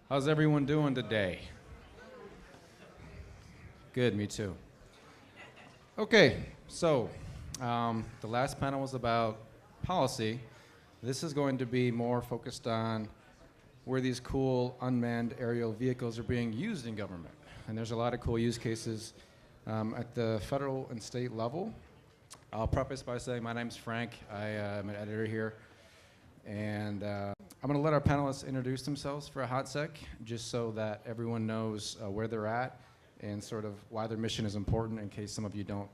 How's everyone doing today? Good, me too. Okay, so the last panel was about policy. This is going to be more focused on where these cool unmanned aerial vehicles are being used in government. And there's a lot of cool use cases at the federal and state level. I'll preface by saying my name's Frank. I am an editor here. And I'm going to let our panelists introduce themselves for a hot sec, just so that everyone knows where they're at and sort of why their mission is important in case some of you don't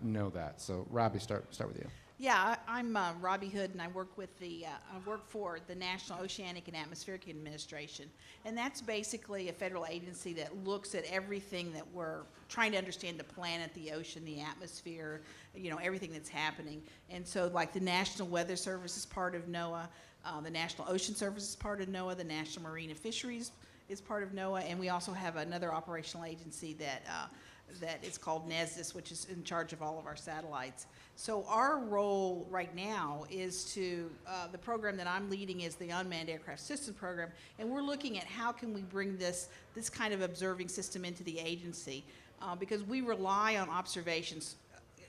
know that. So Robbie, start with you. Yeah, I'm Robbie Hood, and I work for the National Oceanic and Atmospheric Administration, and that's basically a federal agency that looks at everything that we're trying to understand: the planet, the ocean, the atmosphere, everything that's happening. And so, like the National Weather Service is part of NOAA, the National Ocean Service is part of NOAA, the National Marine and Fisheries is part of NOAA, and we also have another operational agency that is called NESDIS, which is in charge of all of our satellites. So our role right now is the program that I'm leading is the Unmanned Aircraft System Program, and we're looking at how can we bring this kind of observing system into the agency, because we rely on observations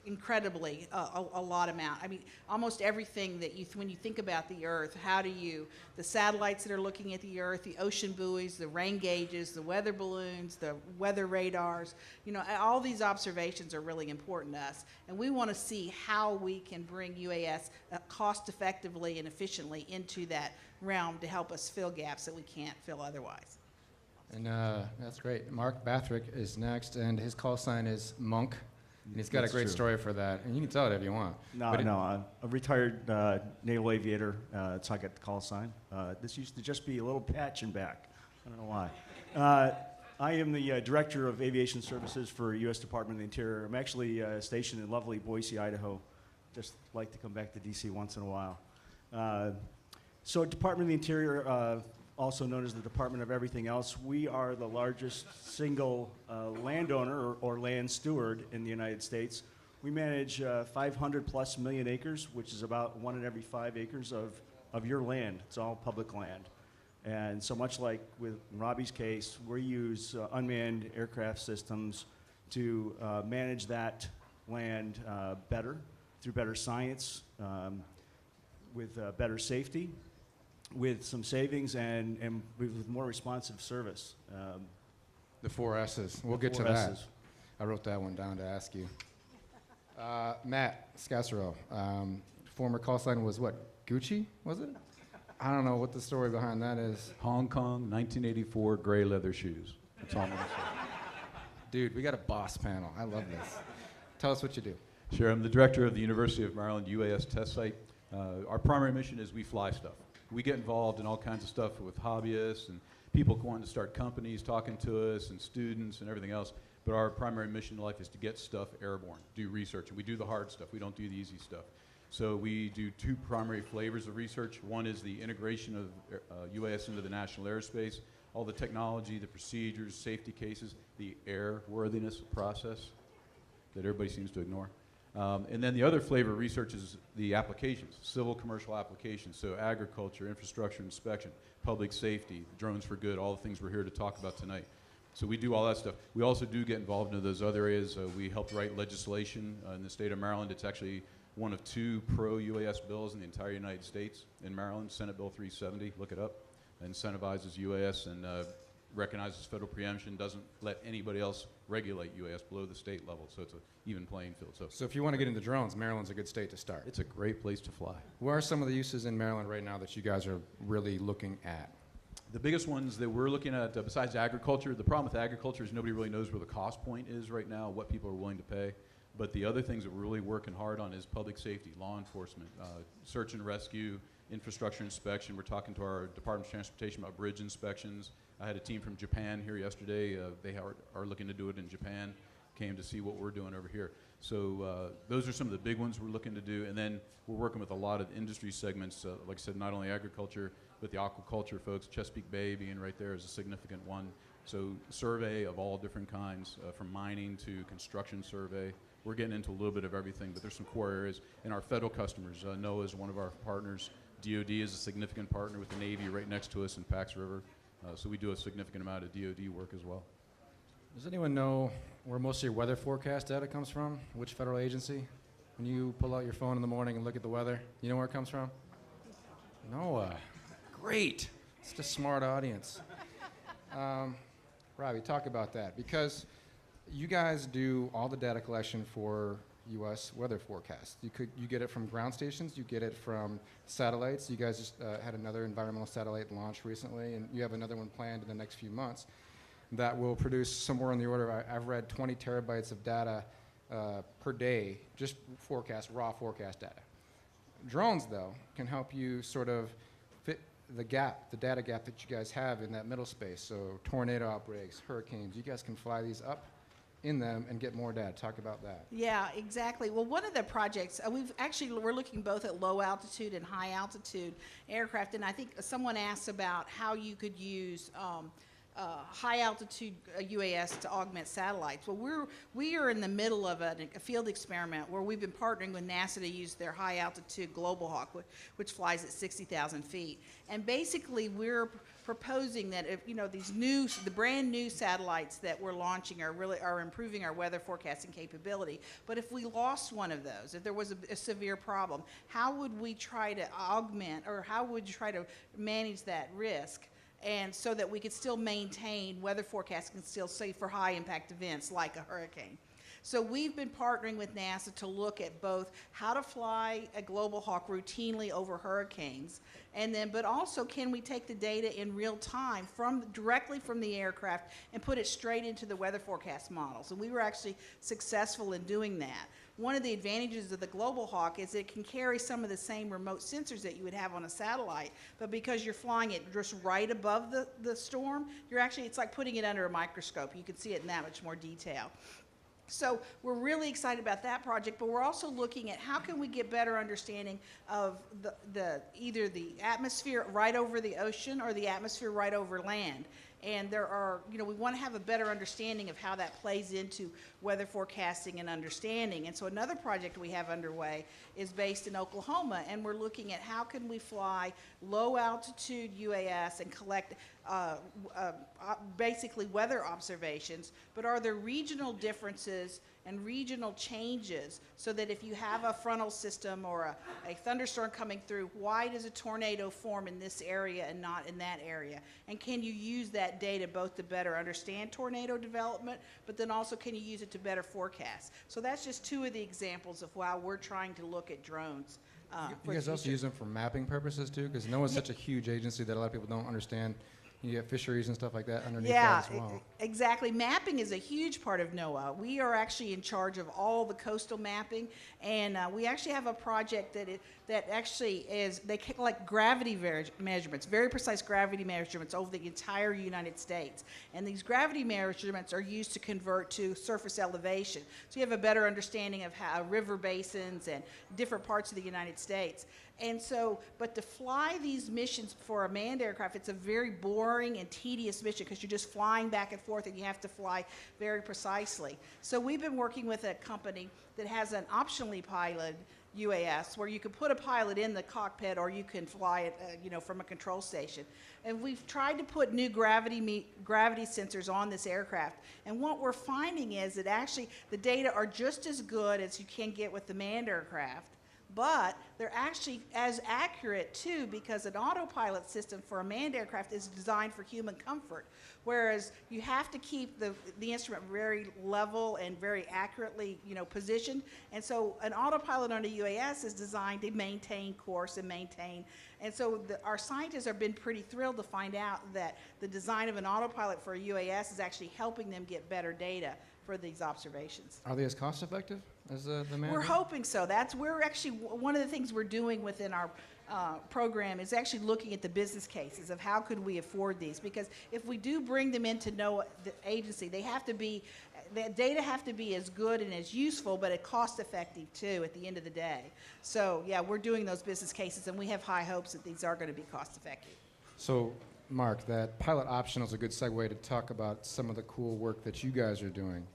incredibly, a lot amount. I mean, almost everything that when you think about the Earth, the satellites that are looking at the Earth, the ocean buoys, the rain gauges, the weather balloons, the weather radars, all these observations are really important to us. And we want to see how we can bring UAS cost effectively and efficiently into that realm to help us fill gaps that we can't fill otherwise. And that's great. Mark Bathrick is next, and his call sign is Monk. And he's got That's a great true. story for that, and you can tell it if you want. I'm a retired naval aviator, so I got the call sign. This used to just be a little patch and back. I don't know why. I am the Director of Aviation Services for U.S. Department of the Interior. I'm actually stationed in lovely Boise, Idaho. Just like to come back to D.C. once in a while. So Department of the Interior, also known as the Department of Everything Else, we are the largest single landowner or land steward in the United States. We manage 500 plus million acres, which is about 1 in every 5 acres of your land. It's all public land. And so much like with Robbie's case, we use unmanned aircraft systems to manage that land better, through better science, with better safety, with some savings, and with more responsive service. The 4 S's. We'll get to that. I wrote that one down to ask you. Matt Scassero, former call sign was what? Gucci, was it? I don't know what the story behind that is. Hong Kong, 1984, gray leather shoes. That's all I'm going to say. Dude, we got a boss panel. I love this. Tell us what you do. Sure, I'm the director of the University of Maryland UAS test site. Our primary mission is we fly stuff. We get involved in all kinds of stuff with hobbyists and people wanting to start companies, talking to us, and students and everything else. But our primary mission in life is to get stuff airborne, do research. And we do the hard stuff. We don't do the easy stuff. So we do 2 primary flavors of research. One is the integration of UAS into the national airspace, all the technology, the procedures, safety cases, the airworthiness process that everybody seems to ignore. And then the other flavor of research is the applications, civil commercial applications, so agriculture, infrastructure inspection, public safety, drones for good, all the things we're here to talk about tonight. So we do all that stuff. We also do get involved in those other areas. We helped write legislation in the state of Maryland. It's actually one of 2 pro-UAS bills in the entire United States in Maryland, Senate Bill 370, look it up, incentivizes UAS and recognizes federal preemption, doesn't let anybody else regulate UAS below the state level, so it's an even playing field. So if you want to get into drones, Maryland's a good state to start. It's a great place to fly. Where are some of the uses in Maryland right now that you guys are really looking at? The biggest ones that we're looking at, besides agriculture, the problem with agriculture is nobody really knows where the cost point is right now, what people are willing to pay. But the other things that we're really working hard on is public safety, law enforcement, search and rescue, infrastructure inspection. We're talking to our Department of Transportation about bridge inspections. I had a team from Japan here yesterday. They are looking to do it in Japan, came to see what we're doing over here. So those are some of the big ones we're looking to do. And then we're working with a lot of industry segments, like I said, not only agriculture, but the aquaculture folks. Chesapeake Bay being right there is a significant one. So survey of all different kinds, from mining to construction survey. We're getting into a little bit of everything, but there's some core areas. And our federal customers, NOAA is one of our partners. DOD is a significant partner with the Navy right next to us in Pax River. So we do a significant amount of DoD work as well. Does anyone know where most of your weather forecast data comes from? Which federal agency? When you pull out your phone in the morning and look at the weather, you know where it comes from? NOAA. Great. It's a smart audience. Robbie, talk about that, because you guys do all the data collection for U.S. weather forecasts. You get it from ground stations, you get it from satellites. You guys just had another environmental satellite launch recently, and you have another one planned in the next few months that will produce somewhere in the order of, I've read 20 terabytes of data per day, just raw forecast data. Drones, though, can help you sort of fit the data gap that you guys have in that middle space. So tornado outbreaks, hurricanes, you guys can fly these up in them and get more data. Talk about that. Yeah, exactly. Well, one of the projects, we're looking both at low altitude and high altitude aircraft, and I think someone asked about how you could use high altitude UAS to augment satellites. Well, we are in the middle of a field experiment where we've been partnering with NASA to use their high altitude Global Hawk, which flies at 60,000 feet. And basically, we're proposing that if the brand new satellites that we're launching are improving our weather forecasting capability. But if we lost one of those, if there was a severe problem, how would we try to augment, or how would you try to manage that risk? And so that we could still maintain weather forecasting, still safe for high impact events like a hurricane. So we've been partnering with NASA to look at both how to fly a Global Hawk routinely over hurricanes, but also can we take the data in real time directly from the aircraft and put it straight into the weather forecast models. And we were actually successful in doing that. One of the advantages of the Global Hawk is it can carry some of the same remote sensors that you would have on a satellite, but because you're flying it just right above the storm, it's like putting it under a microscope. You can see it in that much more detail. So we're really excited about that project, but we're also looking at how can we get better understanding of either the atmosphere right over the ocean or the atmosphere right over land. And we want to have a better understanding of how that plays into weather forecasting and understanding. And so another project we have underway is based in Oklahoma, and we're looking at how can we fly low altitude UAS and collect basically weather observations, but are there regional differences and regional changes so that if you have a frontal system or a thunderstorm coming through, why does a tornado form in this area and not in that area? And can you use that data both to better understand tornado development, but then also can you use it to better forecast? So that's just two of the examples of how we're trying to look at drones. You guys also use them for mapping purposes too, because NOAA is such a huge agency that a lot of people don't understand. You get fisheries and stuff like that underneath that as well. Exactly. Mapping is a huge part of NOAA. We are actually in charge of all the coastal mapping, and we actually have a project that actually is, they collect gravity measurements, very precise gravity measurements over the entire United States. And these gravity measurements are used to convert to surface elevation. So you have a better understanding of how river basins and different parts of the United States. And so, but to fly these missions for a manned aircraft, it's a very boring and tedious mission because you're just flying back and forth and you have to fly very precisely. So we've been working with a company that has an optionally piloted UAS where you can put a pilot in the cockpit or you can fly it from a control station. And we've tried to put new gravity sensors on this aircraft. And what we're finding is that actually the data are just as good as you can get with the manned aircraft, but they're actually as accurate too, because an autopilot system for a manned aircraft is designed for human comfort, whereas you have to keep the instrument very level and very accurately positioned. And so an autopilot on a UAS is designed to maintain course and so our scientists have been pretty thrilled to find out that the design of an autopilot for a UAS is actually helping them get better data for these observations. Are they as cost effective as the manned? We're hoping so. We're actually, one of the things we're doing within our program is actually looking at the business cases of how could we afford these, because if we do bring them into NOAA, the agency, the data have to be as good and as useful, but cost effective too at the end of the day. So yeah, we're doing those business cases and we have high hopes that these are going to be cost effective. So Mark, that pilot optional is a good segue to talk about some of the cool work that you guys are doing.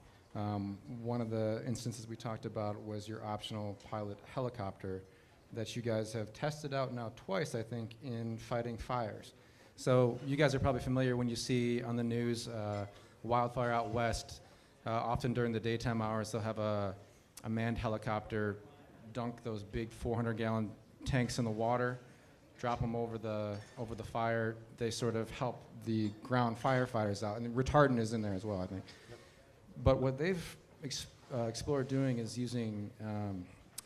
One of the instances we talked about was your optional pilot helicopter that you guys have tested out now twice, I think, in fighting fires. So you guys are probably familiar when you see on the news wildfire out west. Often during the daytime hours, they'll have a manned helicopter dunk those big 400-gallon tanks in the water, drop them over the fire. They sort of help the ground firefighters out, and retardant is in there as well, I think. But what they've explored doing is using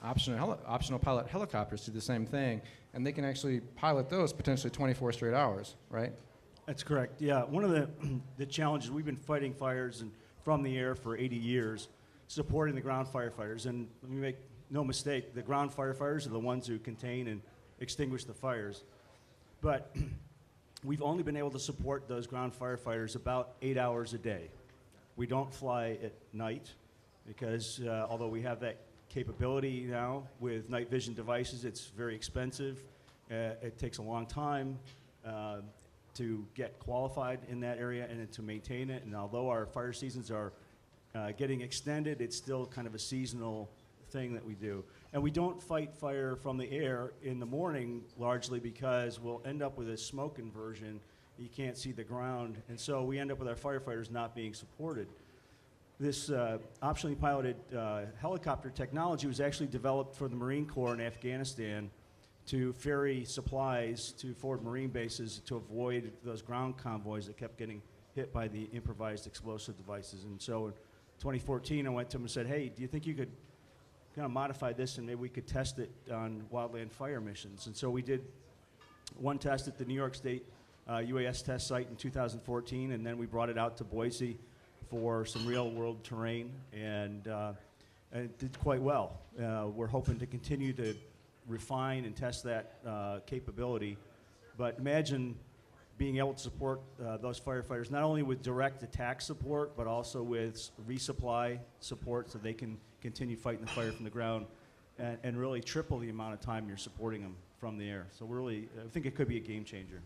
optional pilot helicopters to do the same thing, and they can actually pilot those potentially 24 straight hours, right? That's correct. Yeah, one of the challenges, we've been fighting fires from the air for 80 years, supporting the ground firefighters. And let me make no mistake, the ground firefighters are the ones who contain and extinguish the fires. But we've only been able to support those ground firefighters about 8 hours a day. We don't fly at night because although we have that capability now with night vision devices, it's very expensive. It takes a long time to get qualified in that area and to maintain it. And although our fire seasons are getting extended, it's still kind of a seasonal thing that we do. And we don't fight fire from the air in the morning largely because we'll end up with a smoke inversion. You can't see the ground. And so we end up with our firefighters not being supported. This optionally piloted helicopter technology was actually developed for the Marine Corps in Afghanistan to ferry supplies to forward Marine bases to avoid those ground convoys that kept getting hit by the improvised explosive devices. And so in 2014, I went to them and said, hey, do you think you could kind of modify this and maybe we could test it on wildland fire missions? And so we did one test at the New York State UAS test site in 2014, and then we brought it out to Boise for some real-world terrain, and it did quite well. We're hoping to continue to refine and test that capability, but imagine being able to support those firefighters not only with direct attack support, but also with resupply support so they can continue fighting the fire from the ground and really triple the amount of time you're supporting them from the air. So I think it could be a game changer.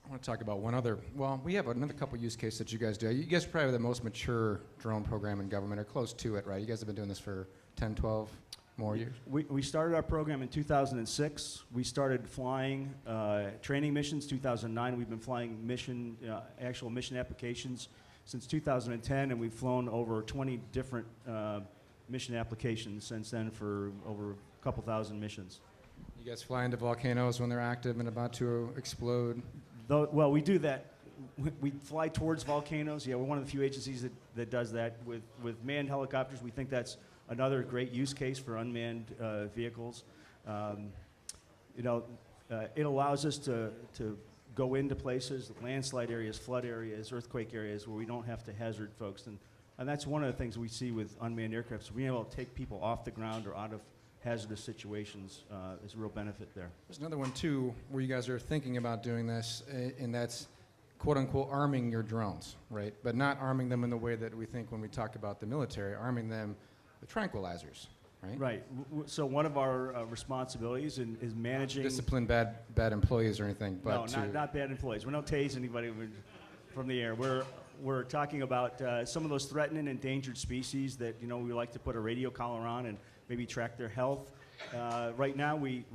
I want to talk about one other, well, we have another couple use cases that you guys do. You guys are probably the most mature drone program in government, or close to it, right? You guys have been doing this for 10, 12 more years? We started our program in 2006. We started flying training missions 2009. We've been flying actual mission applications since 2010, and we've flown over 20 different mission applications since then for over a couple thousand missions. You guys fly into volcanoes when they're active and about to explode? Well, we do that. We fly towards volcanoes. Yeah, we're one of the few agencies that does that. With manned helicopters, we think that's another great use case for unmanned vehicles. It allows us to go into places, landslide areas, flood areas, earthquake areas, where we don't have to hazard folks. And that's one of the things we see with unmanned aircraft. So being able to take people off the ground or out of hazardous situations is a real benefit there. There's another one, too, where you guys are thinking about doing this, and that's quote-unquote arming your drones, right? But not arming them in the way that we think when we talk about the military, arming them with tranquilizers, right? Right. So one of our responsibilities is managing... Discipline bad employees or anything, but no, not bad employees. We don't tase anybody from the air. We're talking about some of those threatened and endangered species that we like to put a radio collar on and maybe track their health. Right now, we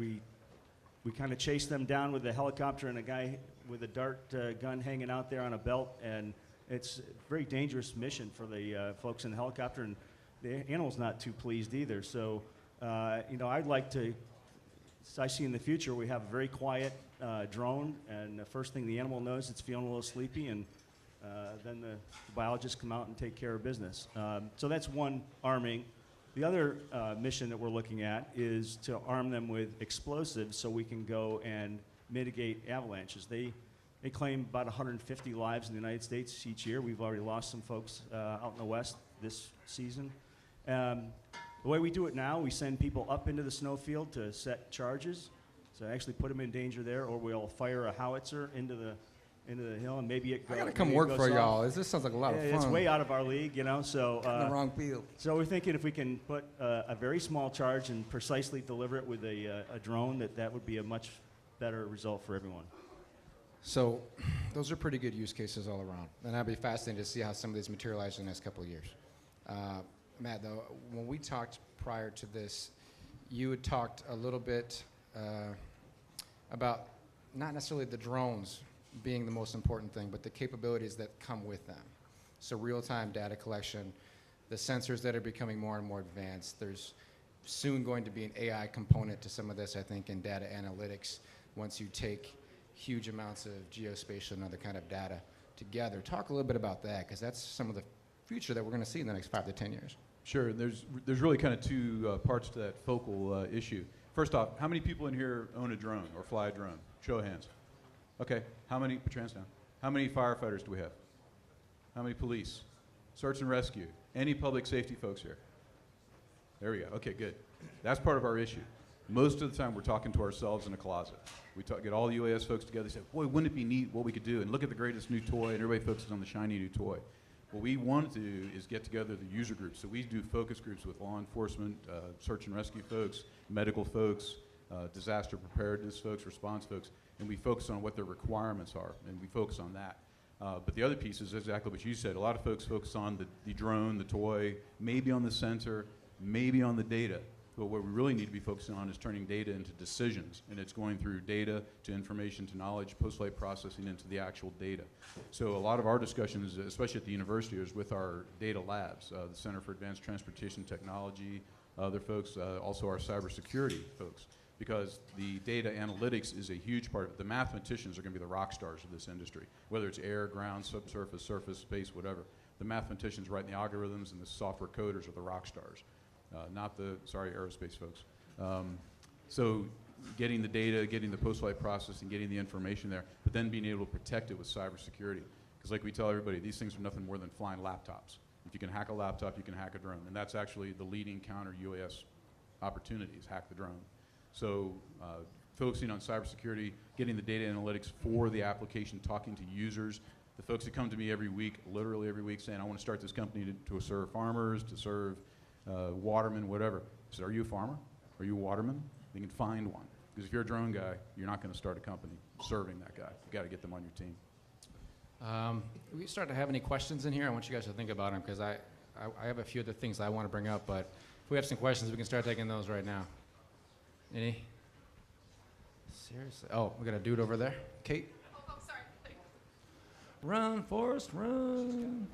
kind of chase them down with a helicopter and a guy with a dart gun hanging out there on a belt, and it's a very dangerous mission for the folks in the helicopter, and the animal's not too pleased either. So, I'd like to. I see in the future we have a very quiet drone, and the first thing the animal knows, it's feeling a little sleepy, and then the biologists come out and take care of business. So that's one arming. The other mission that we're looking at is to arm them with explosives so we can go and mitigate avalanches. They claim about 150 lives in the United States each year. We've already lost some folks out in the West this season. The way we do it now, we send people up into the snowfield to set charges. So actually put them in danger there, or we'll fire a howitzer into the hill, and maybe it goes. I gotta come work for y'all. This sounds like a lot of fun. It's way out of our league, so. In the wrong field. So we're thinking if we can put a very small charge and precisely deliver it with a drone, that would be a much better result for everyone. So those are pretty good use cases all around. And I'd be fascinated to see how some of these materialize in the next couple of years. Matt, though, when we talked prior to this, you had talked a little bit about not necessarily the drones being the most important thing, but the capabilities that come with them. So real-time data collection, the sensors that are becoming more and more advanced. There's soon going to be an AI component to some of this, I think, in data analytics once you take huge amounts of geospatial and other kind of data together. Talk a little bit about that, because that's some of the future that we're going to see in the next 5 to 10 years. Sure. There's really kind of two parts to that focal issue. First off, how many people in here own a drone or fly a drone? Show of hands. Okay. How many? Put your hands down. How many firefighters do we have? How many police? Search and rescue? Any public safety folks here? There we go. Okay, good. That's part of our issue. Most of the time, we're talking to ourselves in a closet. We get all the UAS folks together. They say, boy, wouldn't it be neat what we could do? And look at the greatest new toy, and everybody focuses on the shiny new toy. What we want to do is get together the user groups. So we do focus groups with law enforcement, search and rescue folks, medical folks, disaster preparedness folks, response folks, and we focus on what their requirements are, and we focus on that. But the other piece is exactly what you said. A lot of folks focus on the drone, the toy, maybe on the sensor, maybe on the data. But what we really need to be focusing on is turning data into decisions, and it's going through data to information to knowledge, post-flight processing into the actual data. So a lot of our discussions, especially at the university, is with our data labs, the Center for Advanced Transportation Technology, other folks, also our cybersecurity folks, because the data analytics is a huge part of it. The mathematicians are going to be the rock stars of this industry, whether it's air, ground, subsurface, surface, space, whatever. The mathematicians writing the algorithms and the software coders are the rock stars. Not the, sorry, aerospace folks. So getting the data, getting the post-flight processing, getting the information there, but then being able to protect it with cybersecurity. Because like we tell everybody, these things are nothing more than flying laptops. If you can hack a laptop, you can hack a drone. And that's actually the leading counter UAS opportunities, hack the drone. So focusing on cybersecurity, getting the data analytics for the application, talking to users. The folks that come to me every week, literally every week, saying, I want to start this company to serve farmers, to serve watermen, whatever. I said, are you a farmer? Are you a waterman? You can find one. Because if you're a drone guy, you're not going to start a company serving that guy. You've got to get them on your team. We start to have any questions in here? I want you guys to think about them, because I have a few other things I want to bring up, but if we have some questions, we can start taking those right now. Any? Seriously? Oh, we got a dude over there. Kate? Oh, sorry. Run, Forrest, run.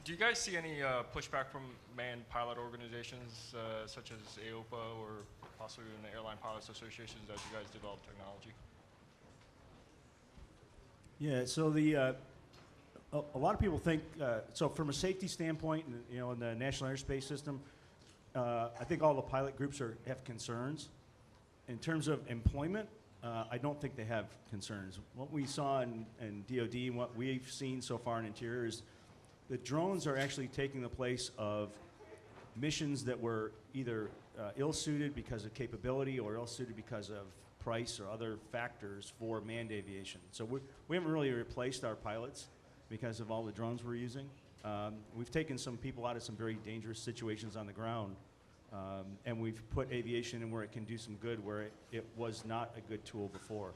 Do you guys see any pushback from manned pilot organizations such as AOPA or possibly even the Airline Pilots Associations as you guys develop technology? Yeah, so a lot of people think, so from a safety standpoint, in the National Airspace System, I think all the pilot groups have concerns. In terms of employment, I don't think they have concerns. What we saw in DOD and what we've seen so far in Interior is the drones are actually taking the place of missions that were either ill-suited because of capability or ill-suited because of price or other factors for manned aviation. So we haven't really replaced our pilots because of all the drones we're using. We've taken some people out of some very dangerous situations on the ground, and we've put aviation in where it can do some good where it was not a good tool before.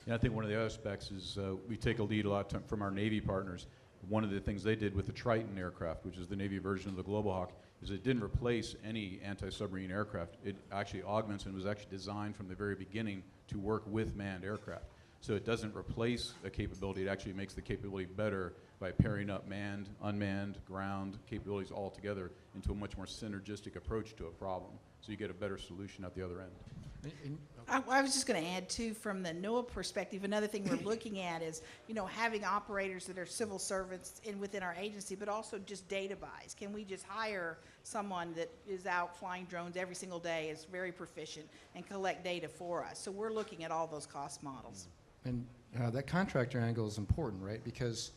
Yeah, I think one of the other aspects is we take a lead a lot from our Navy partners. One of the things they did with the Triton aircraft, which is the Navy version of the Global Hawk, is it didn't replace any anti-submarine aircraft. It actually augments and was actually designed from the very beginning to work with manned aircraft. So it doesn't replace a capability, it actually makes the capability better by pairing up manned, unmanned, ground capabilities all together into a much more synergistic approach to a problem. So you get a better solution at the other end. I was just going to add too, from the NOAA perspective, another thing we're looking at is, having operators that are civil servants within our agency, but also just data buys. Can we just hire someone that is out flying drones every single day, is very proficient, and collect data for us? So we're looking at all those cost models. And that contractor angle is important, right? Because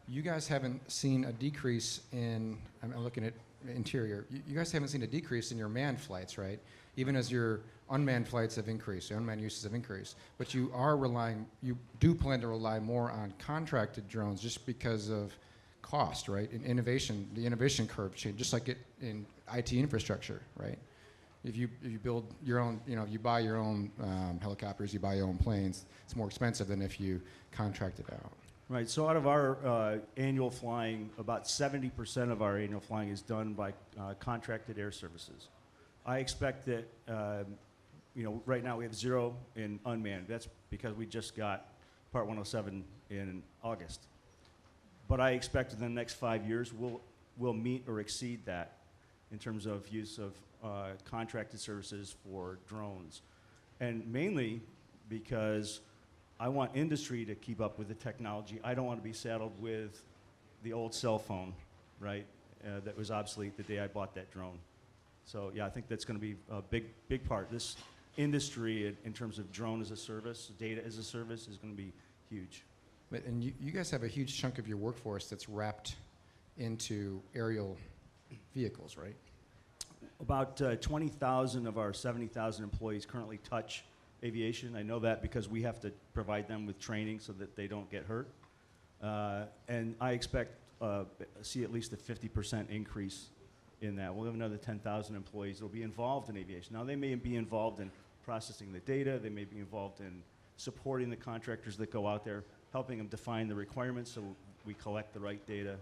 you guys haven't seen a decrease in, I'm looking at Interior, you guys haven't seen a decrease in your manned flights, right? Even as your unmanned flights have increased, your unmanned uses have increased. But you do plan to rely more on contracted drones just because of cost, right? And innovation, the innovation curve change, just like it in IT infrastructure, right? If you build your own, you buy your own helicopters, you buy your own planes, it's more expensive than if you contract it out. Right, so out of our annual flying, about 70% of our annual flying is done by contracted air services. I expect that right now we have 0 in unmanned. That's because we just got Part 107 in August. But I expect in the next 5 years we'll meet or exceed that in terms of use of contracted services for drones. And mainly because I want industry to keep up with the technology. I don't want to be saddled with the old cell phone, right, that was obsolete the day I bought that drone. So yeah, I think that's going to be a big part. This industry in terms of drone as a service, data as a service, is going to be huge. And you guys have a huge chunk of your workforce that's wrapped into aerial vehicles, right? About 20,000 of our 70,000 employees currently touch aviation. I know that because we have to provide them with training so that they don't get hurt. And I expect see at least a 50% increase in that. We'll have another 10,000 employees that will be involved in aviation. Now, they may be involved in processing the data. They may be involved in supporting the contractors that go out there, helping them define the requirements so we collect the right data.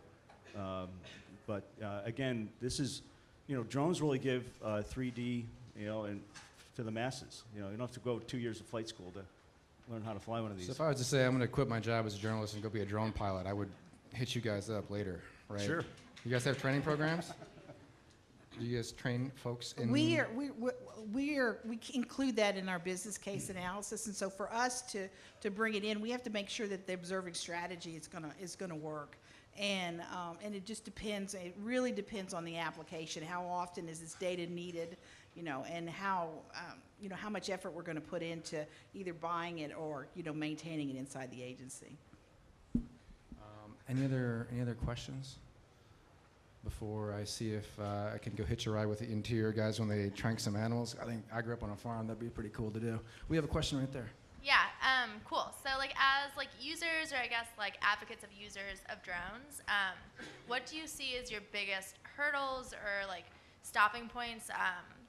But again, this is, drones really give 3D, and to the masses. You don't have to go 2 years of flight school to learn how to fly one of these. So if I was to say I'm going to quit my job as a journalist and go be a drone pilot, I would hit you guys up later, right? Sure. You guys have training programs? Do you guys train folks in? We include that in our business case analysis, and so for us to bring it in, we have to make sure that the observing strategy is gonna work, and it just depends. It really depends on the application. How often is this data needed, and how much effort we're going to put into either buying it or maintaining it inside the agency. Any other questions? Before I see if I can go hitch a ride with the interior guys when they trank some animals. I think I grew up on a farm. That'd be pretty cool to do. We have a question right there. Yeah, cool. So as users, or I guess advocates of users of drones, what do you see as your biggest hurdles or stopping points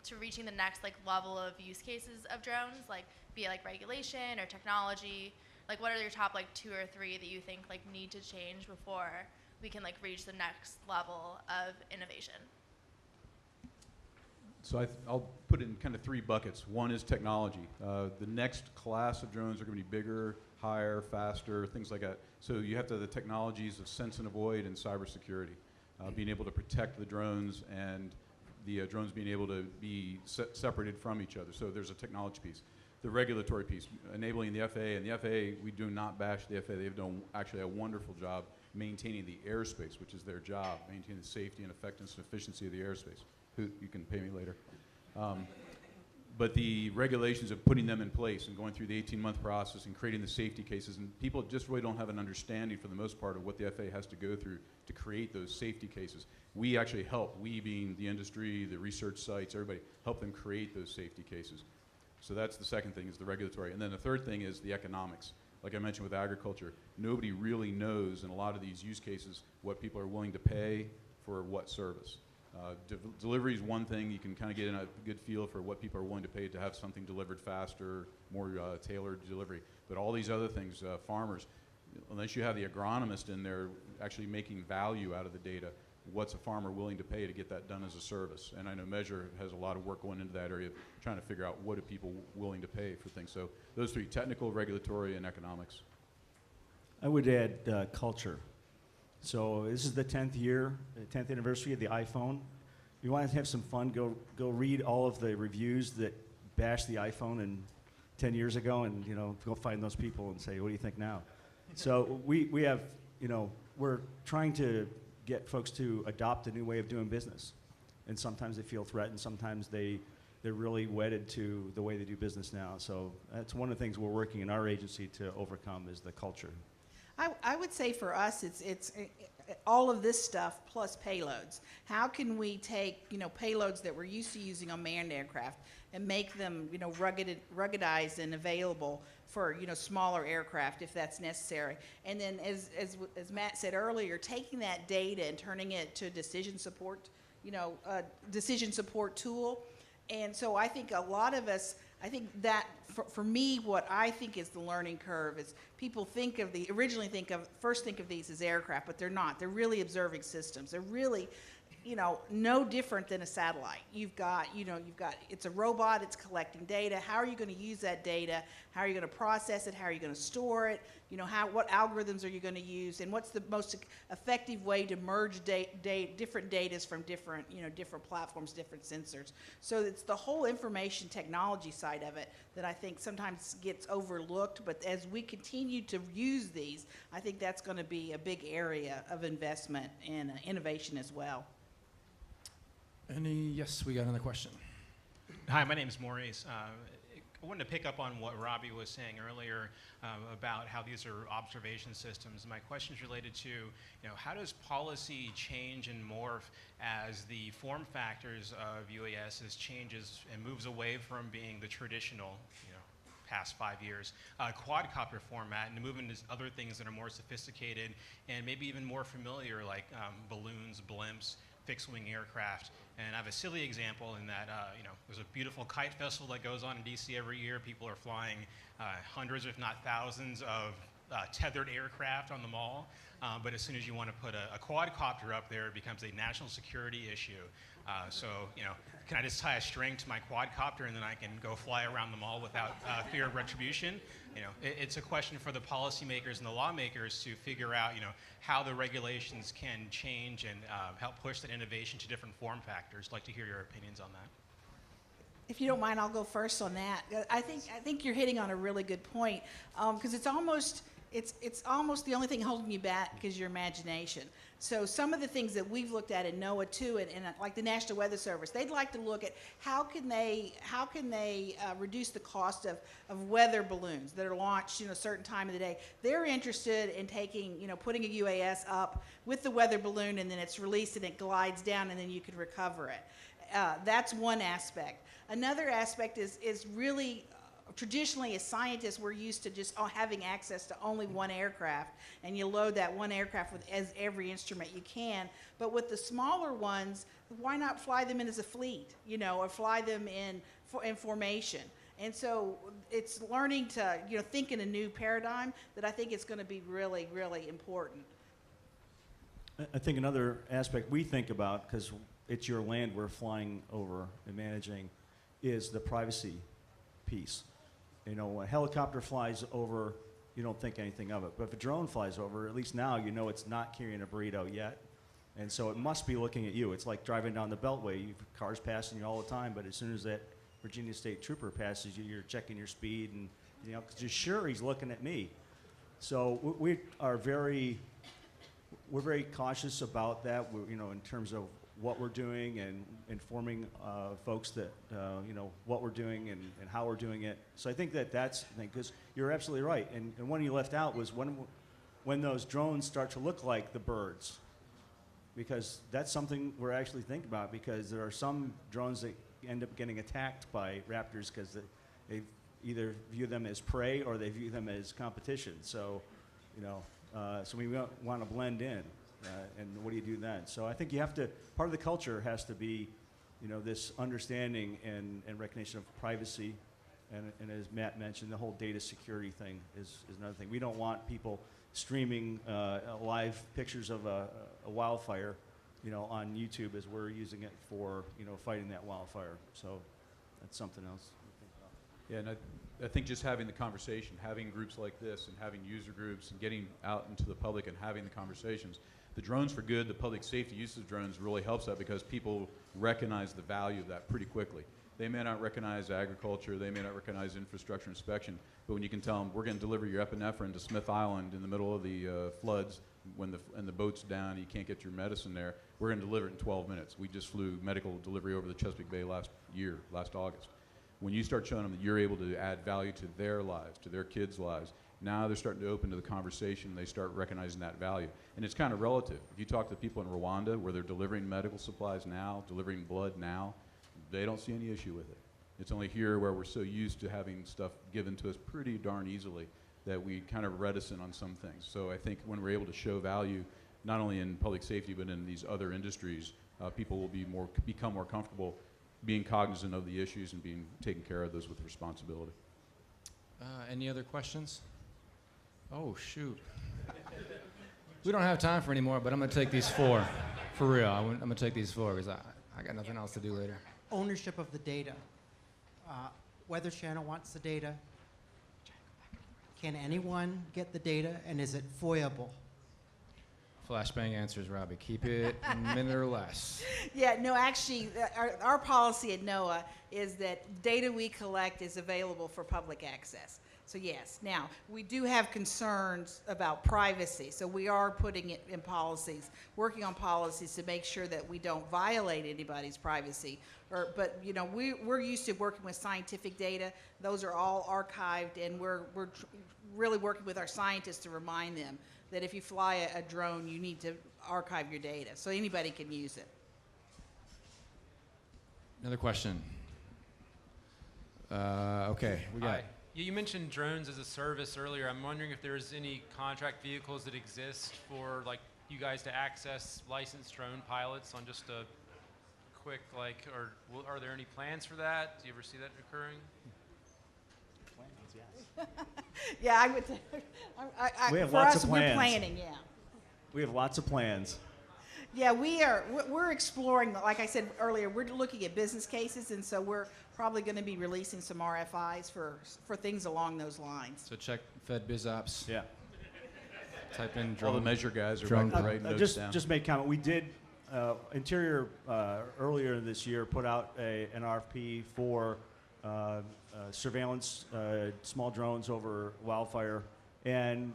to reaching the next level of use cases of drones, be it regulation or technology? What are your top 2 or 3 that you think need to change before we can reach the next level of innovation? So I'll put it in kind of 3 buckets. One is technology. The next class of drones are going to be bigger, higher, faster, things like that. So you have to have the technologies of sense and avoid and cybersecurity, being able to protect the drones and the drones being able to be separated from each other. So there's a technology piece. The regulatory piece, enabling the FAA. And the FAA, we do not bash the FAA. They've done actually a wonderful job maintaining the airspace, which is their job, maintaining the safety and effectiveness and efficiency of the airspace. You can pay me later. But the regulations of putting them in place and going through the 18-month process and creating the safety cases, and people just really don't have an understanding for the most part of what the FAA has to go through to create those safety cases. We actually help, we being the industry, the research sites, everybody, help them create those safety cases. So that's the second thing, is the regulatory. And then the third thing is the economics. Like I mentioned with agriculture, nobody really knows in a lot of these use cases what people are willing to pay for what service. Delivery is one thing. You can kind of get a good feel for what people are willing to pay to have something delivered faster, more tailored delivery. But all these other things, farmers, unless you have the agronomist in there actually making value out of the data, what's a farmer willing to pay to get that done as a service? And I know Measure has a lot of work going into that area, trying to figure out what are people willing to pay for things. So those 3, technical, regulatory, and economics. I would add culture. So this is the 10th year, the 10th anniversary of the iPhone. If you want to have some fun, go read all of the reviews that bashed the iPhone 10 years ago, and go find those people and say, what do you think now? So we have, we're trying to get folks to adopt a new way of doing business. And sometimes they feel threatened, sometimes they're really wedded to the way they do business now. So that's one of the things we're working in our agency to overcome, is the culture. I would say for us, it's all of this stuff plus payloads. How can we take payloads that we're used to using on manned aircraft and make them ruggedized and available for smaller aircraft if that's necessary? And then as Matt said earlier, taking that data and turning it to a decision support tool. And so I think a lot of us, I think that for me, what I think is the learning curve is people first think of these as aircraft, but they're not. They're really observing systems. They're really no different than a satellite. You've got, it's a robot, it's collecting data. How are you going to use that data? How are you going to process it? How are you going to store it? What algorithms are you going to use? And what's the most effective way to merge different data from different platforms, different sensors? So it's the whole information technology side of it that I think sometimes gets overlooked. But as we continue to use these, I think that's going to be a big area of investment and innovation as well. Yes, we got another question. Hi, my name is Maurice. I wanted to pick up on what Robbie was saying earlier about how these are observation systems. My question is related to, how does policy change and morph as the form factors of UASs changes and moves away from being the traditional, past 5 years, quadcopter format and move into other things that are more sophisticated and maybe even more familiar, like balloons, blimps, fixed-wing aircraft. And I have a silly example in that, there's a beautiful kite festival that goes on in DC every year. People are flying hundreds, if not thousands, of tethered aircraft on the mall. But as soon as you want to put a quadcopter up there, it becomes a national security issue. So, can I just tie a string to my quadcopter and then I can go fly around the mall without fear of retribution? It's a question for the policymakers and the lawmakers to figure out, how the regulations can change and help push that innovation to different form factors. I'd like to hear your opinions on that. If you don't mind, I'll go first on that. I think you're hitting on a really good point, because it's almost the only thing holding you back is your imagination. So some of the things that we've looked at in NOAA too, and like the National Weather Service, they'd like to look at how can they reduce the cost of weather balloons that are launched a certain time of the day. They're interested in putting a UAS up with the weather balloon, and then it's released and it glides down, and then you can recover it. That's one aspect. Another aspect is really, traditionally as scientists, we're used to just having access to only one aircraft, and you load that one aircraft with every instrument you can. But with the smaller ones, why not fly them in as a fleet, or fly them in formation? And so it's learning to think in a new paradigm that I think is going to be really, really important. I think another aspect we think about, because it's your land we're flying over and managing, is the privacy piece. When a helicopter flies over, you don't think anything of it. But if a drone flies over, at least now it's not carrying a burrito yet. And so it must be looking at you. It's like driving down the Beltway. You have cars passing you all the time, but as soon as that Virginia State Trooper passes you, you're checking your speed, and because you're sure he's looking at me. So we're very cautious about that. In terms of what we're doing and informing folks that what we're doing and how we're doing it. So I think that's the thing, because you're absolutely right. And one you left out was when those drones start to look like the birds, because that's something we're actually thinking about, because there are some drones that end up getting attacked by raptors because they either view them as prey or they view them as competition. So, so we want to blend in. And what do you do then? So I think part of the culture has to be, this understanding and recognition of privacy. And as Matt mentioned, the whole data security thing is another thing. We don't want people streaming live pictures of a wildfire, on YouTube as we're using it for, fighting that wildfire. So that's something else to think about. Yeah, and I think just having the conversation, having groups like this and having user groups and getting out into the public and having the conversations. The Drones for Good, the public safety use of drones really helps that, because people recognize the value of that pretty quickly. They may not recognize agriculture, they may not recognize infrastructure inspection, but when you can tell them, we're going to deliver your epinephrine to Smith Island in the middle of the floods, when the boat's down, you can't get your medicine there, we're going to deliver it in 12 minutes. We just flew medical delivery over the Chesapeake Bay last August. When you start showing them that you're able to add value to their lives, to their kids' lives, now they're starting to open to the conversation. They start recognizing that value. And it's kind of relative. If you talk to people in Rwanda, where they're delivering medical supplies now, delivering blood now, they don't see any issue with it. It's only here where we're so used to having stuff given to us pretty darn easily that we kind of reticent on some things. So I think when we're able to show value, not only in public safety, but in these other industries, people will become more comfortable being cognizant of the issues and taking care of those with responsibility. Any other questions? Oh, shoot. We don't have time for any more, but I'm going to take these four For real, I'm gonna take these four because I got nothing else to do later. Ownership of the data. Weather Channel wants the data. Can anyone get the data, and is it FOIAble? Flashbang answers, Robbie. Keep it a minute or less. Yeah, no, actually, our policy at NOAA is that data we collect is available for public access. So yes, now, we do have concerns about privacy, so we are putting it in policies, working on policies to make sure that we don't violate anybody's privacy. But, you know, we're used to working with scientific data. Those are all archived, and we're really working with our scientists to remind them that if you fly a drone, you need to archive your data, so anybody can use it. Another question. Okay, we got. Hi. You mentioned drones as a service earlier. I'm wondering if there's any contract vehicles that exist for like you guys to access licensed drone pilots on just a quick are there any plans for that? Do you ever see that occurring? Yeah, I would. We have for lots us, of we're plans. planning. Yeah. We have lots of plans. Yeah, we're exploring, like I said earlier, we're looking at business cases, and so we're probably going to be releasing some RFIs for things along those lines. So check Fed BizOps. Yeah. Type in All drone. the measure guys are drone back to writing notes down. Just make comment. We did Interior earlier this year put out an RFP for surveillance small drones over wildfire, and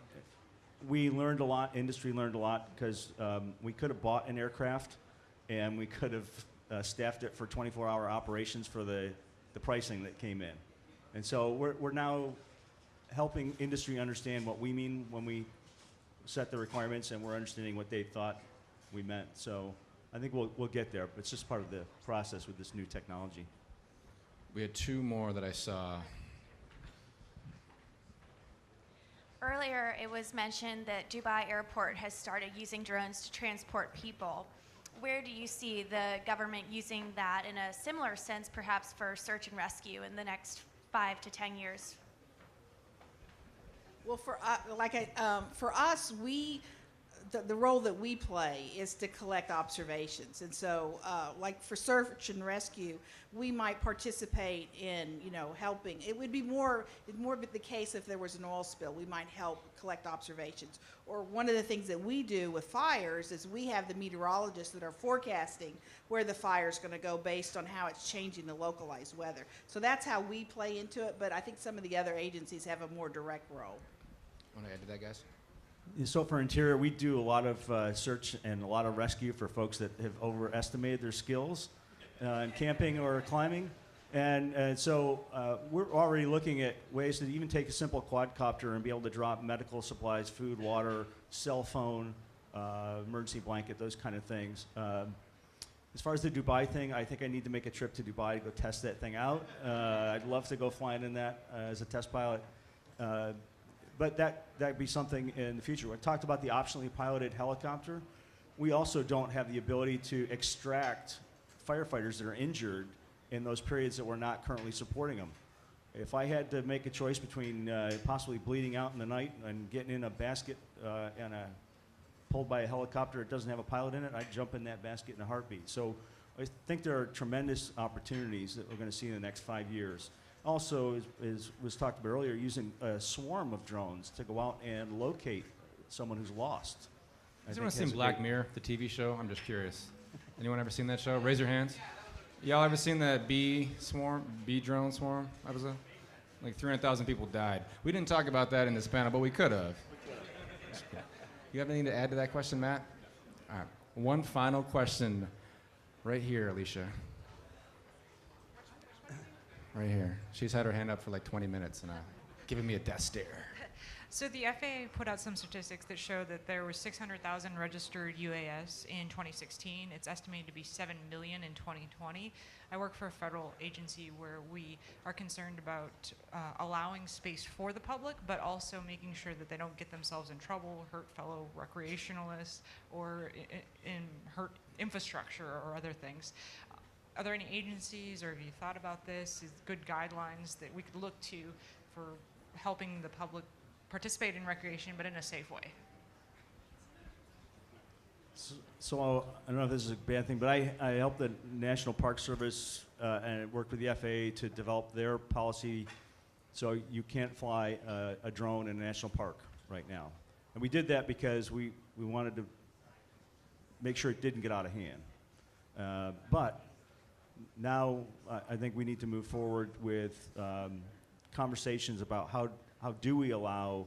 we learned a lot. Industry learned a lot because we could have bought an aircraft, and we could have staffed it for 24-hour operations for the pricing that came in. And so we're now helping industry understand what we mean when we set the requirements, and we're understanding what they thought we meant. So I think we'll get there, but it's just part of the process with this new technology. We had two more that I saw. Earlier, it was mentioned that Dubai Airport has started using drones to transport people. Where do you see the government using that in a similar sense, perhaps for search and rescue in the next 5 to 10 years? Well, for us, the role that we play is to collect observations, and so like for search and rescue, we might participate in helping. It would be more the case if there was an oil spill. We might help collect observations. Or one of the things that we do with fires is we have the meteorologists that are forecasting where the fire is going to go based on how it's changing the localized weather. So that's how we play into it. But I think some of the other agencies have a more direct role. Want to add to that, guys? So for Interior, we do a lot of search and a lot of rescue for folks that have overestimated their skills in camping or climbing. And so we're already looking at ways to even take a simple quadcopter and be able to drop medical supplies, food, water, cell phone, emergency blanket, those kind of things. As far as the Dubai thing, I think I need to make a trip to Dubai to go test that thing out. I'd love to go flying in that as a test pilot. But that'd be something in the future. We talked about the optionally piloted helicopter. We also don't have the ability to extract firefighters that are injured in those periods that we're not currently supporting them. If I had to make a choice between possibly bleeding out in the night and getting in a basket and pulled by a helicopter that doesn't have a pilot in it, I'd jump in that basket in a heartbeat. So I think there are tremendous opportunities that we're going to see in the next 5 years. Also, as was talked about earlier, using a swarm of drones to go out and locate someone who's lost. Has anyone seen Black Mirror, the TV show? I'm just curious. Anyone ever seen that show? Raise your hands. Y'all ever seen that bee drone swarm episode? Like 300,000 people died. We didn't talk about that in this panel, but we could have. You have anything to add to that question, Matt? All right. One final question right here, Alicia. Right here. She's had her hand up for like 20 minutes and giving me a death stare. So the FAA put out some statistics that show that there were 600,000 registered UAS in 2016. It's estimated to be 7 million in 2020. I work for a federal agency where we are concerned about allowing space for the public, but also making sure that they don't get themselves in trouble, hurt fellow recreationalists, or hurt infrastructure or other things. Are there any agencies, or have you thought about this, is good guidelines that we could look to for helping the public participate in recreation, but in a safe way? So I don't know if this is a bad thing, but I helped the National Park Service and worked with the FAA to develop their policy. So you can't fly a drone in a national park right now. And we did that because we wanted to make sure it didn't get out of hand. But now I think we need to move forward with conversations about how do we allow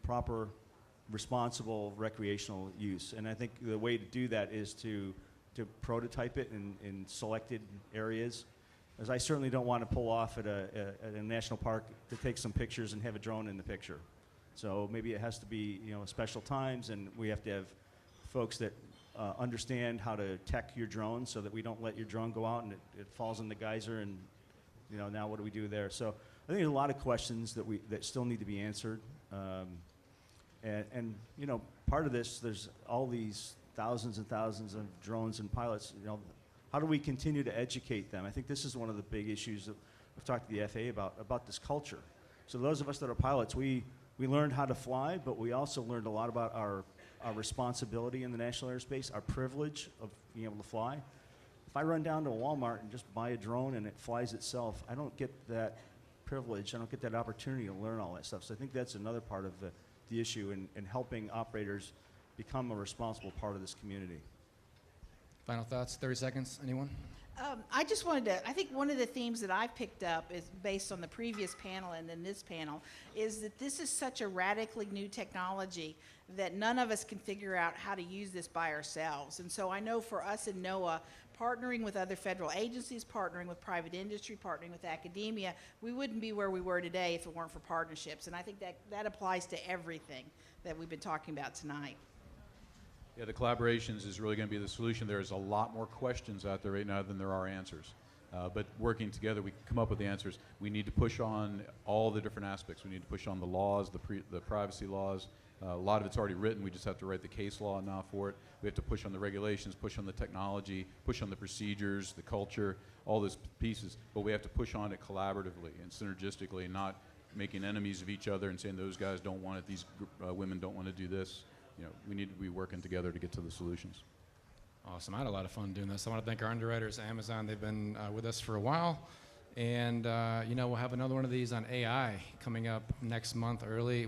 proper, responsible recreational use. And I think the way to do that is to prototype it in selected areas. As I certainly don't want to pull off at a national park to take some pictures and have a drone in the picture. So maybe it has to be, you know, special times, and we have to have folks that understand how to tech your drone so that we don't let your drone go out and it falls in the geyser, and you know, now what do we do there? So I think there's a lot of questions that still need to be answered. And you know, part of this, there's all these thousands and thousands of drones and pilots. You know, how do we continue to educate them? I think this is one of the big issues that we've talked to the FAA about this culture. So those of us that are pilots, we learned how to fly, but we also learned a lot about our responsibility in the national airspace, our privilege of being able to fly. If I run down to a Walmart and just buy a drone and it flies itself, I don't get that privilege. I don't get that opportunity to learn all that stuff. So I think that's another part of the issue in helping operators become a responsible part of this community. Final thoughts, 30 seconds, anyone? I just wanted to, I think one of the themes that I've picked up is based on the previous panel and then this panel, is that this is such a radically new technology that none of us can figure out how to use this by ourselves. And so I know for us in NOAA, partnering with other federal agencies, partnering with private industry, partnering with academia, we wouldn't be where we were today if it weren't for partnerships. And I think that applies to everything that we've been talking about tonight. Yeah, the collaborations is really going to be the solution. There's a lot more questions out there right now than there are answers. But working together, we can come up with the answers. We need to push on all the different aspects. We need to push on the laws, the privacy laws. A lot of it's already written. We just have to write the case law now for it. We have to push on the regulations, push on the technology, push on the procedures, the culture, all those pieces. But we have to push on it collaboratively and synergistically, and not making enemies of each other and saying those guys don't want it, these women don't want to do this. You know, we need to be working together to get to the solutions. Awesome. I had a lot of fun doing this. I want to thank our underwriters at Amazon. They've been with us for a while. And, you know, we'll have another one of these on AI coming up next month early.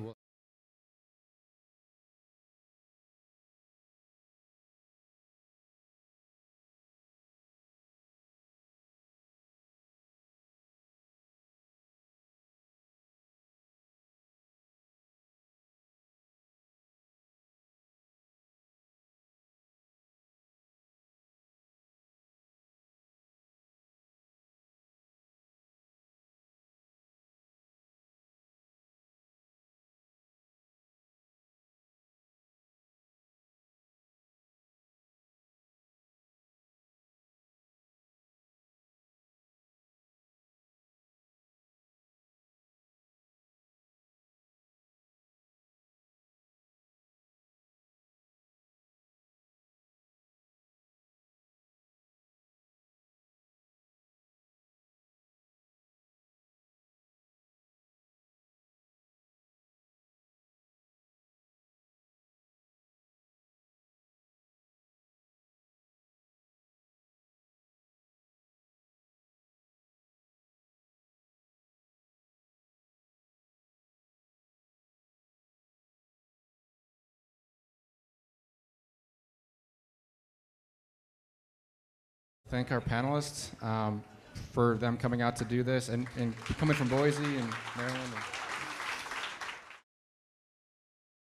Thank our panelists for them coming out to do this and coming from Boise and Maryland.